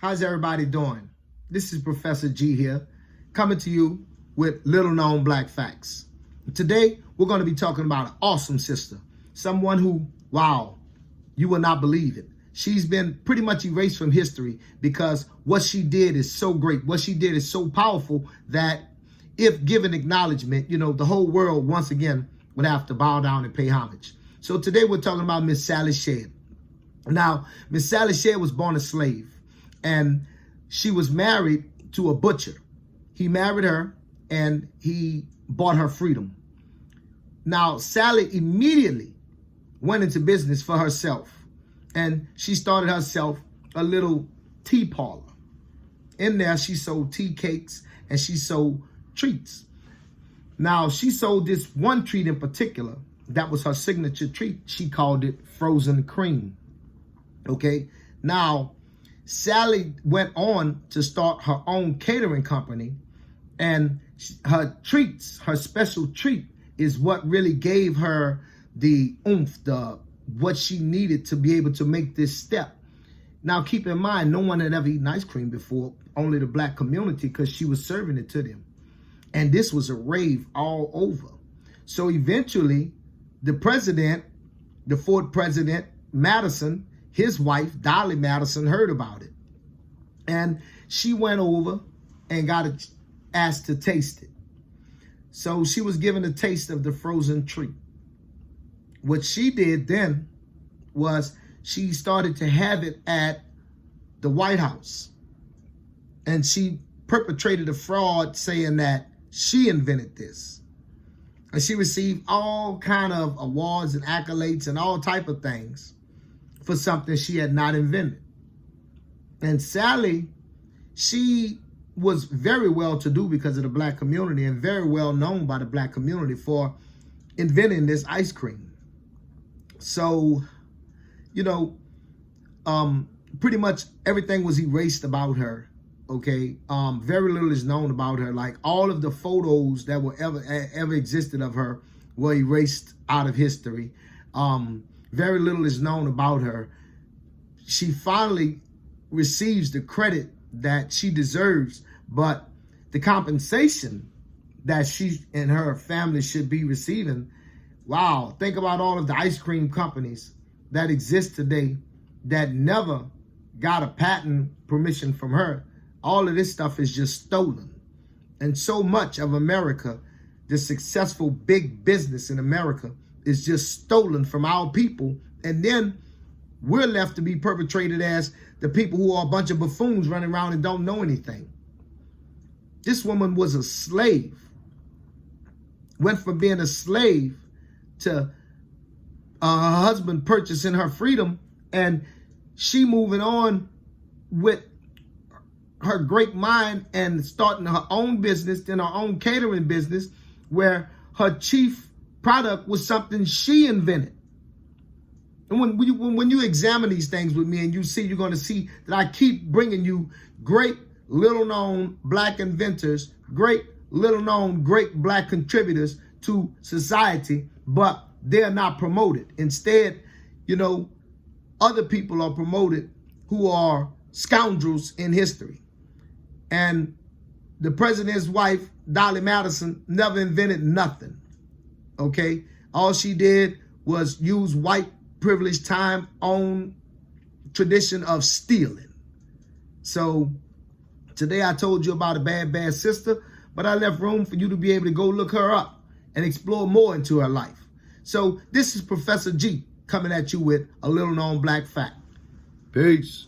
How's everybody doing? This is Professor G here, coming to you with little known black facts. Today, we're going to be talking about an awesome sister, someone who, wow, you will not believe it. She's been pretty much erased from history because what she did is so great. What she did is so powerful that if given acknowledgement, the whole world once again would have to bow down and pay homage. So today we're talking about Miss Sally Sheard. Now, Miss Sally Sheard was born a slave, and she was married to a butcher. He married her, and he bought her freedom. Now, Sally immediately went into business for herself, and she started herself a little tea parlor. In there, she sold tea cakes, and she sold treats. Now, she sold this one treat in particular that was her signature treat. She called it frozen cream. Okay, now Sally went on to start her own catering company, and her treats, her special treat, is what really gave her the oomph, what she needed to be able to make this step. Now, keep in mind, no one had ever eaten ice cream before, only the black community, because she was serving it to them. And this was a rave all over. So eventually, the Ford president, Madison, his wife, Dolly Madison, heard about it. And she went over and got asked to taste it. So she was given a taste of the frozen treat. What she did then was she started to have it at the White House. And she perpetrated a fraud saying that she invented this. And she received all kind of awards and accolades and all type of things for something she had not invented. And Sally, she was very well to do because of the black community and very well known by the black community for inventing this ice cream. So, pretty much everything was erased about her. Okay, very little is known about her. Like all of the photos that were ever existed of her were erased out of history. Very little is known about her. She finally receives the credit that she deserves, but the compensation that she and her family should be receiving, wow, think about all of the ice cream companies that exist today that never got a patent permission from her. All of this stuff is just stolen. And so much of America, the successful big business in America, is just stolen from our people. And then we're left to be perpetrated as the people who are a bunch of buffoons running around and don't know anything. This woman was a slave. Went from being a slave to her husband purchasing her freedom, and she moving on with her great mind and starting her own business, then her own catering business, where her chief product was something she invented. And when you examine these things with me and you're going to see that I keep bringing you great little known black inventors, great little known great black contributors to society, but they're not promoted. Instead, other people are promoted who are scoundrels in history. And the president's wife, Dolly Madison, never invented nothing, okay? All she did was use white privileged time on tradition of stealing. So today I told you about a bad, bad sister, but I left room for you to be able to go look her up and explore more into her life. So this is Professor G coming at you with a little known black fact. Peace.